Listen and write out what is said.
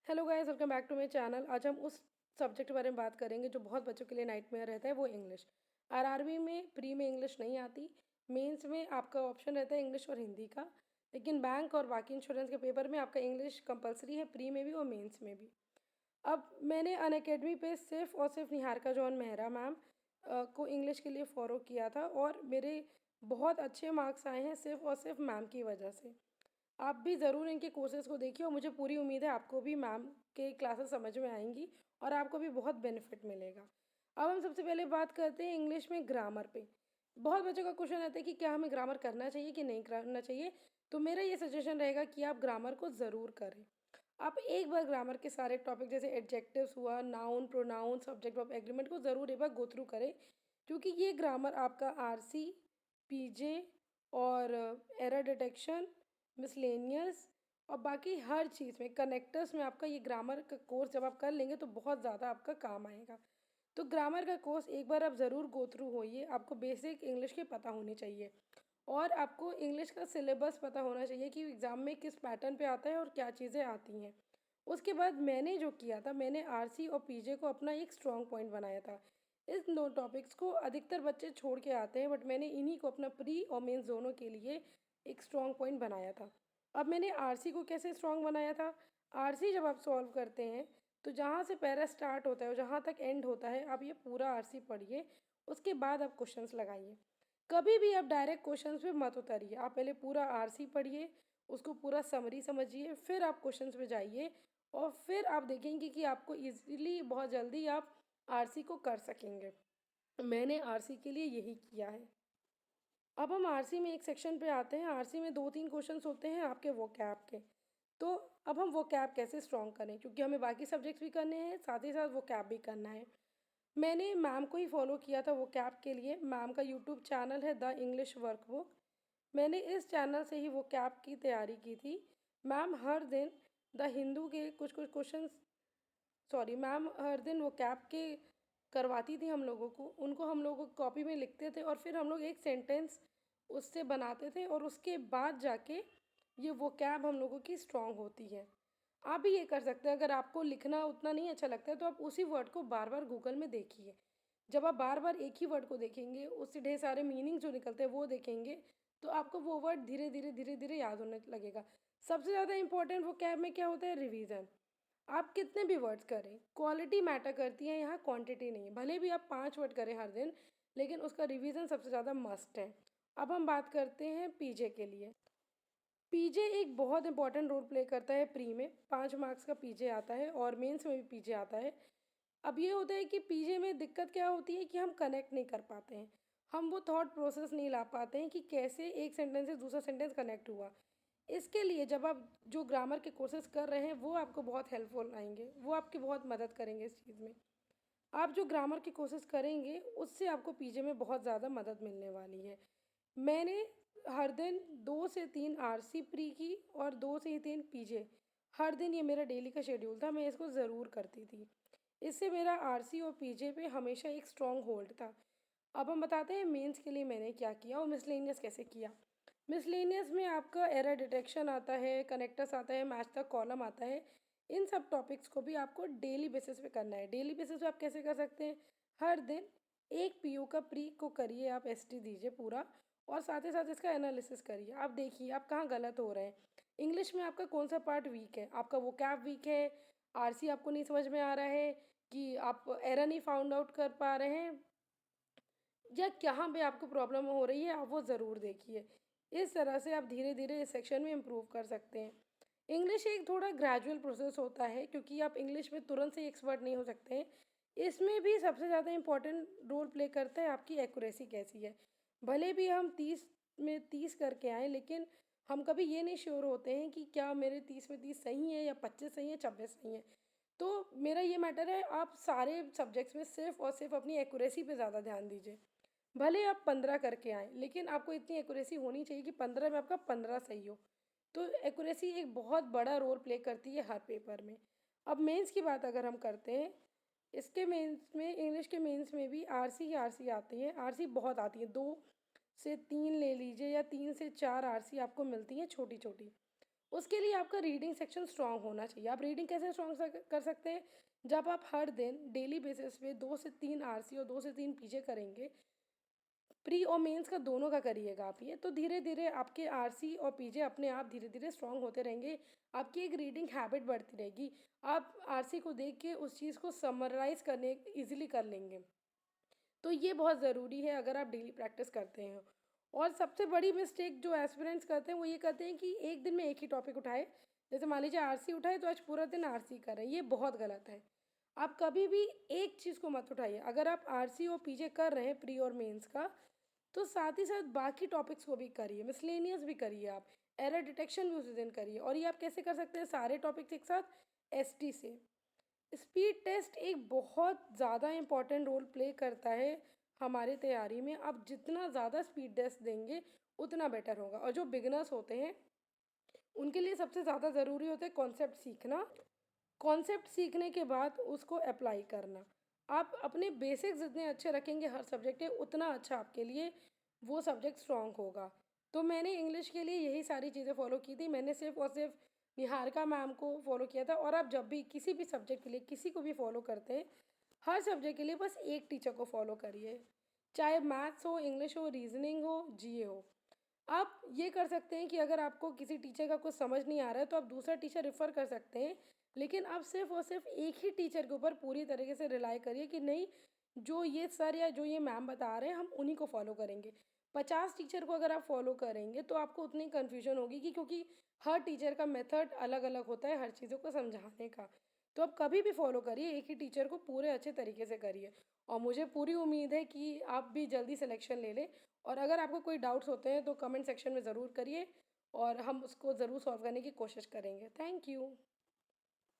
Hello guys, welcome back to my channel. आज हम उस सब्जेक्ट के बारे में बात करेंगे जो बहुत बच्चों के लिए नाइटमेयर रहता है, वो इंग्लिश। आरआरबी में प्री में इंग्लिश नहीं आती। मेंस में आपका ऑप्शन रहता है इंग्लिश और हिंदी का, लेकिन बैंक और बाकी इंश्योरेंस के पेपर में आपका इंग्लिश कंपलसरी है, प्री में भी और मेंस में भी। अब मैंने अनअकैडमी पे सिर्फ और सिर्फ निहारिका जॉन मेहरा मैम को इंग्लिश के लिए फॉलो किया था और मेरे बहुत अच्छे मार्क्स आए हैं सिर्फ और सिर्फ मैम की वजह से। आप भी ज़रूर इनके कोर्सेज़ को देखिए और मुझे पूरी उम्मीद है आपको भी मैम के क्लासेस समझ में आएंगी और आपको भी बहुत बेनिफिट मिलेगा। अब हम सबसे पहले बात करते हैं इंग्लिश में ग्रामर पे। बहुत बच्चों का क्वेश्चन आता है कि क्या हमें ग्रामर करना चाहिए कि नहीं करना चाहिए। तो मेरा ये सजेशन रहेगा कि आप ग्रामर को ज़रूर करें। आप एक बार ग्रामर के सारे टॉपिक जैसे एडजेक्टिव्स हुआ, noun, pronoun, subject of agreement को ज़रूर एक बार गो थ्रू करें, क्योंकि ये ग्रामर आपका आरसी, पीजे और एरर डिटेक्शन, मिसलेनियस और बाकी हर चीज़ में, कनेक्टर्स में आपका ये ग्रामर का कोर्स जब आप कर लेंगे तो बहुत ज़्यादा आपका काम आएगा। तो ग्रामर का कोर्स एक बार आप ज़रूर गो थ्रू होइए। आपको बेसिक इंग्लिश के पता होने चाहिए और आपको इंग्लिश का सिलेबस पता होना चाहिए कि एग्ज़ाम में किस पैटर्न पे आता है और क्या चीज़ें आती हैं। उसके बाद मैंने जो किया था, मैंने आरसी और पीजे को अपना एक स्ट्रॉन्ग पॉइंट बनाया था। इस दो टॉपिक्स को अधिकतर बच्चे छोड़ के आते हैं, बट मैंने इन्हीं को अपना प्री और मेंस दोनों के लिए एक स्ट्रॉन्ग पॉइंट बनाया था। अब मैंने आरसी को कैसे स्ट्रॉन्ग बनाया था? आरसी जब आप सॉल्व करते हैं तो जहाँ से पैरा स्टार्ट होता है और जहाँ तक एंड होता है, आप ये पूरा आरसी पढ़िए। उसके बाद आप क्वेश्चंस लगाइए। कभी भी आप डायरेक्ट क्वेश्चंस पे मत उतरिए। आप पहले पूरा आरसी पढ़िए, उसको पूरा समरी समझिए, फिर आप क्वेश्चंस पे जाइए और फिर आप देखेंगे कि आपको इजीली बहुत जल्दी आप आरसी को कर सकेंगे। मैंने आरसी के लिए यही किया है। अब हम आरसी में एक सेक्शन पे आते हैं। आरसी में 2-3 क्वेश्चंस होते हैं आपके वोकैब के। तो अब हम वोकैब कैसे स्ट्रॉन्ग करें, क्योंकि हमें बाकी सब्जेक्ट्स भी करने हैं, साथ ही साथ वोकैब भी करना है। मैंने मैम को ही फॉलो किया था वोकैब के लिए। मैम का यूट्यूब चैनल है द इंग्लिश वर्कबुक। मैंने इस चैनल से ही वोकैब की तैयारी की थी। मैम हर दिन द हिंदू के कुछ कुछ क्वेश्चंस, सॉरी, मैम हर दिन वोकैब के करवाती थी हम लोगों को। उनको हम लोगों को कॉपी में लिखते थे और फिर हम लोग एक सेंटेंस उससे बनाते थे और उसके बाद जाके ये वोकैब हम लोगों की स्ट्रांग होती है। आप भी ये कर सकते हैं। अगर आपको लिखना उतना नहीं अच्छा लगता है तो आप उसी वर्ड को बार बार गूगल में देखिए। जब आप बार बार एक ही वर्ड को देखेंगे, उससे ढेर सारे मीनिंग जो निकलते हैं वो देखेंगे, तो आपको वो वर्ड धीरे धीरे धीरे धीरे याद होने लगेगा। सबसे ज़्यादा इंपॉर्टेंट वोकैब में क्या होता है? रिवीजन। आप कितने भी वर्ड्स करें, क्वालिटी मैटर करती है, यहाँ क्वांटिटी नहीं। भले भी आप 5 वर्ड करें हर दिन, लेकिन उसका रिवीजन सबसे ज़्यादा मस्ट है। अब हम बात करते हैं पीजे के लिए। पीजे एक बहुत इंपॉर्टेंट रोल प्ले करता है प्री में। 5 मार्क्स का पीजे आता है और मेंस में भी पीजे आता है। अब ये होता है कि पीजे में दिक्कत क्या होती है कि हम कनेक्ट नहीं कर पाते हैं। हम वो थॉट प्रोसेस नहीं ला पाते हैं कि कैसे एक सेंटेंस से दूसरा सेंटेंस कनेक्ट हुआ। इसके लिए जब आप जो ग्रामर के कोर्सेज कर रहे हैं वो आपको बहुत हेल्पफुल आएंगे, वो आपकी बहुत मदद करेंगे इस चीज़ में। आप जो ग्रामर की कोशिश करेंगे उससे आपको पीजे में बहुत ज़्यादा मदद मिलने वाली है। मैंने हर दिन 2 से 3 आरसी प्री की और 2 से 3 पीजे। हर दिन ये मेरा डेली का शेड्यूल था, मैं इसको ज़रूर करती थी। इससे मेरा आरसी और पीजे पे हमेशा एक स्ट्रॉन्ग होल्ड था। अब हम बताते हैं मेंस के लिए मैंने क्या किया और मिसलेनियस कैसे किया। मिसलेनियस में आपका एरर डिटेक्शन आता है, कनेक्टर्स आता है, मैच द कॉलम आता है। इन सब टॉपिक्स को भी आपको डेली बेसिस पे करना है। डेली बेसिस पे आप कैसे कर सकते हैं? हर दिन एक पीओ का प्री को करिए, आप एसटी दीजिए पूरा और साथ ही साथ इसका एनालिसिस करिए। आप देखिए आप कहाँ गलत हो रहे हैं। इंग्लिश में आपका कौन सा पार्ट वीक है? आपका वोकैब वीक है, आरसी आपको नहीं समझ में आ रहा है, कि आप एरर नहीं फाउंड आउट कर पा रहे हैं, या कहाँ पे आपको प्रॉब्लम हो रही है, आप वो ज़रूर देखिए। इस तरह से आप धीरे धीरे इस सेक्शन में इम्प्रूव कर सकते हैं। इंग्लिश एक थोड़ा ग्रेजुअल प्रोसेस होता है, क्योंकि आप इंग्लिश में तुरंत से एक्सपर्ट नहीं हो सकते हैं। इसमें भी सबसे ज़्यादा इम्पोर्टेंट रोल प्ले करता है आपकी एक्यूरेसी कैसी है। भले भी हम 30 में 30 करके आएँ, लेकिन हम कभी ये नहीं श्योर होते हैं कि क्या मेरे 30 में 30 सही है या 25 सही है, 26 सही है। तो मेरा ये मैटर है, आप सारे सब्जेक्ट्स में सिर्फ और सिर्फ अपनी एक्यूरेसी पे ज़्यादा ध्यान दीजिए। भले आप 15 करके आएँ, लेकिन आपको इतनी एक्यूरेसी होनी चाहिए कि 15 में आपका 15 सही हो। तो एक्यूरेसी एक बहुत बड़ा रोल प्ले करती है हर पेपर में। अब मेंस की बात अगर हम करते हैं, इसके मेंस में, इंग्लिश के मेंस में भी आरसी ही आरसी आती है। आरसी बहुत आती है, 2 से 3 ले लीजिए या 3 से 4 आरसी आपको मिलती हैं छोटी छोटी। उसके लिए आपका रीडिंग सेक्शन स्ट्रॉन्ग होना चाहिए। आप रीडिंग कैसे स्ट्रॉन्ग कर सकते हैं? जब आप हर दिन डेली बेसिस पे 2 से 3 आरसी और 2 से 3 पीजे करेंगे, प्री और मेंस का दोनों का करिएगा आप ये, तो धीरे-धीरे आपके आरसी और पीजे अपने आप धीरे-धीरे स्ट्रॉन्ग होते रहेंगे। आपकी एक रीडिंग हैबिट बढ़ती रहेगी। आप आरसी को देख के उस चीज़ को समराइज़ करने ईज़िली कर लेंगे। तो ये बहुत ज़रूरी है अगर आप डेली प्रैक्टिस करते हैं। और सबसे बड़ी मिस्टेक जो एस्पिरेंट्स करते हैं वो ये करते हैं कि एक दिन में एक ही टॉपिक उठाए। जैसे मान लीजिए आरसी उठाए तो आज पूरा दिन आरसी कर रहे हैं, ये बहुत गलत है। आप कभी भी एक चीज़ को मत उठाइए। अगर आप आरसी और पीजे कर रहे हैं प्री और मेंस का, तो साथ ही साथ बाकी टॉपिक्स को भी करिए, मिसलेनियस भी करिए आप, एरर डिटेक्शन भी उसी दिन करिए। और ये आप कैसे कर सकते हैं सारे टॉपिक्स एक साथ? एसटी से। स्पीड टेस्ट एक बहुत ज़्यादा इम्पोर्टेंट रोल प्ले करता है हमारे तैयारी में। आप जितना ज़्यादा स्पीड टेस्ट देंगे उतना बेटर होगा। और जो बिगिनर्स होते हैं उनके लिए सबसे ज़्यादा ज़रूरी होता है कॉन्सेप्ट सीखना। कॉन्सेप्ट सीखने के बाद उसको अप्लाई करना। आप अपने बेसिक्स जितने अच्छे रखेंगे हर सब्जेक्ट के, उतना अच्छा आपके लिए वो सब्जेक्ट स्ट्रॉन्ग होगा। तो मैंने इंग्लिश के लिए यही सारी चीज़ें फ़ॉलो की थी। मैंने सिर्फ़ और सिर्फ़ निहारिका मैम को फ़ॉलो किया था। और आप जब भी किसी भी सब्जेक्ट के लिए किसी को भी फ़ॉलो करते हैं, हर सब्जेक्ट के लिए बस एक टीचर को फ़ॉलो करिए। चाहे मैथ्स हो, इंग्लिश हो, रीज़निंग हो, जीए हो। आप ये कर सकते हैं कि अगर आपको किसी टीचर का कुछ समझ नहीं आ रहा है तो आप दूसरा टीचर रेफ़र कर सकते हैं। लेकिन आप सिर्फ़ और सिर्फ़ एक ही टीचर के ऊपर पूरी तरीके से रिलाय करिए कि नहीं, जो ये सर या जो ये मैम बता रहे हैं हम उन्हीं को फ़ॉलो करेंगे। 50 टीचर को अगर आप फ़ॉलो करेंगे तो आपको उतनी कन्फ्यूज़न होगी कि क्योंकि हर टीचर का मेथड अलग-अलग होता है हर चीज़ों को समझाने का। तो आप कभी भी फ़ॉलो करिए, एक ही टीचर को पूरे अच्छे तरीके से करिए। और मुझे पूरी उम्मीद है कि आप भी जल्दी सिलेक्शन ले लें। और अगर आपको कोई डाउट्स होते हैं तो कमेंट सेक्शन में ज़रूर करिए और हम उसको ज़रूर सॉल्व करने की कोशिश करेंगे। Thank you.